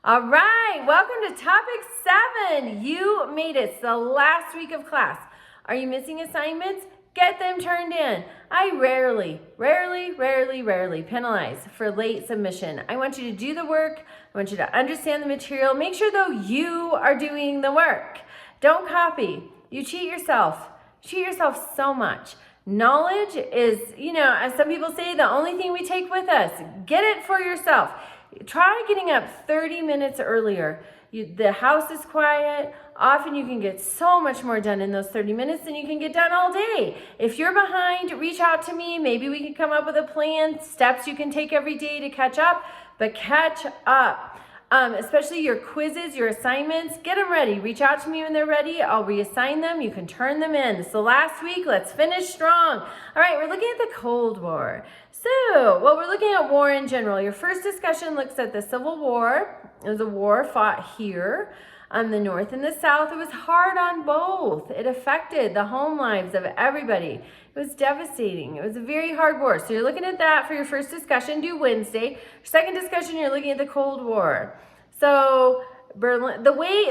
All right, welcome to topic 7. You made it. It's the last week of class. Are you missing assignments? Get them turned in. I rarely penalize for late submission. I want you to do the work. I want you to understand the material. Make sure though you are doing the work. Don't copy. You cheat yourself. Cheat yourself so much. Knowledge is, as some people say, the only thing we take with us. Get it for yourself. Try getting up 30 minutes earlier. The house is quiet. Often you can get so much more done in those 30 minutes than you can get done all day. If you're behind, reach out to me. Maybe we can come up with a plan, steps you can take every day to catch up, but catch up. Especially your quizzes, your assignments, get them ready. Reach out to me when they're ready. I'll reassign them. You can turn them in. This is the last week. Let's finish strong. All right, we're looking at the Cold War. We're looking at war in general. Your first discussion looks at the Civil War. It was a war fought here on the North and the South. It was hard on both. It affected the home lives of everybody. It was devastating. It was a very hard war. So you're looking at that for your first discussion, due Wednesday. Second discussion, you're looking at the Cold War. So remember, the way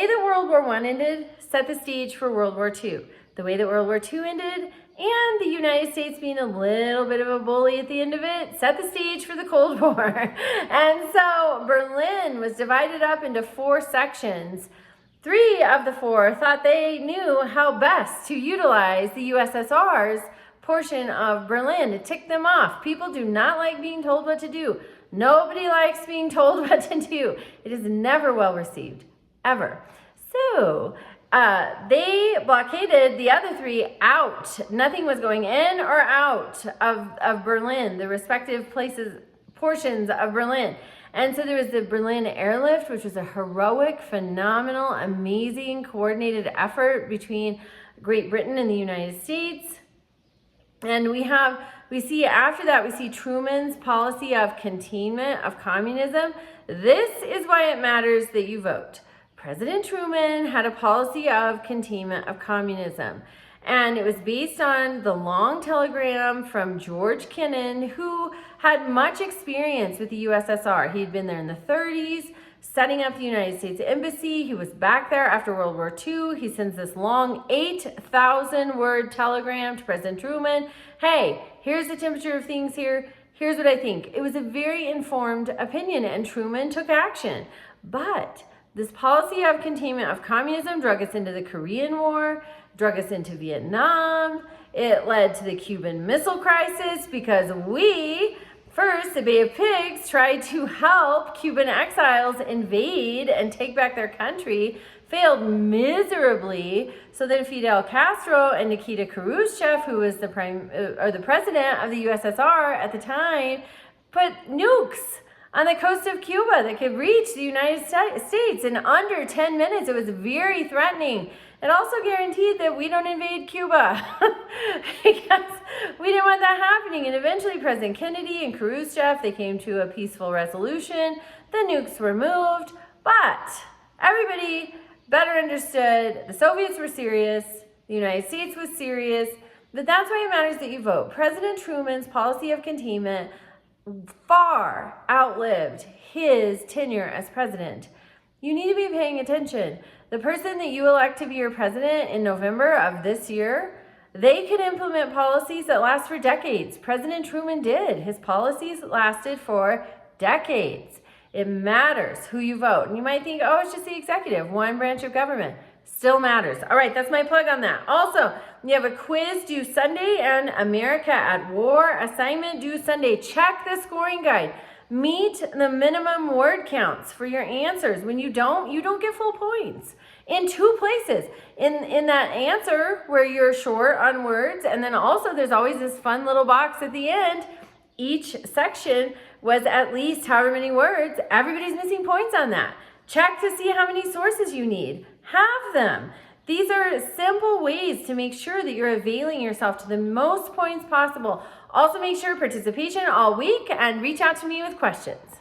that World War I ended set the stage for World War II. The way that World War II ended and the United States being a little bit of a bully at the end of it set the stage for the Cold War. And so Berlin was divided up into 4 sections. 3 of the 4 thought they knew how best to utilize the USSR's portion of Berlin to tick them off. People do not like being told what to do. Nobody likes being told what to do. It is never well received, ever. So they blockaded the other 3 out. Nothing was going in or out of Berlin, the respective portions of Berlin. And so there was the Berlin Airlift, which was a heroic, phenomenal, amazing, coordinated effort between Great Britain and the United States. And we see Truman's policy of containment of communism. This is why it matters that you vote. President Truman had a policy of containment of communism. And it was based on the long telegram from George Kennan, who had much experience with the USSR. He had been there in the 30s, setting up the United States Embassy. He was back there after World War II. He sends this long 8,000-word telegram to President Truman. Hey, here's the temperature of things here. Here's what I think. It was a very informed opinion, and Truman took action. But this policy of containment of communism drug us into the Korean War, drug us into Vietnam. It led to the Cuban Missile Crisis because the Bay of Pigs, tried to help Cuban exiles invade and take back their country, failed miserably. So then Fidel Castro and Nikita Khrushchev, who was the president of the USSR at the time, put nukes on the coast of Cuba that could reach the United States in under 10 minutes. It was very threatening. It also guaranteed that we don't invade Cuba because we didn't want that happening. And eventually President Kennedy and Khrushchev, they came to a peaceful resolution. The nukes were moved, but everybody better understood the Soviets were serious, the United States was serious, but that's why it matters that you vote. President Truman's policy of containment far outlived his tenure as president. You need to be paying attention. The person that you elect to be your president in November of this year, they can implement policies that last for decades. President Truman did. His policies lasted for decades. It matters who you vote. And you might think, oh, it's just the executive, one branch of government. Still matters. All right, that's my plug on that. Also, you have a quiz due Sunday and America at War assignment due Sunday. Check the scoring guide. Meet the minimum word counts for your answers. When you don't get full points. In 2 places. In that answer where you're short on words, and then also there's always this fun little box at the end. Each section was at least however many words. Everybody's missing points on that. Check to see how many sources you need. Have them. These are simple ways to make sure that you're availing yourself to the most points possible. Also make sure participation all week and reach out to me with questions.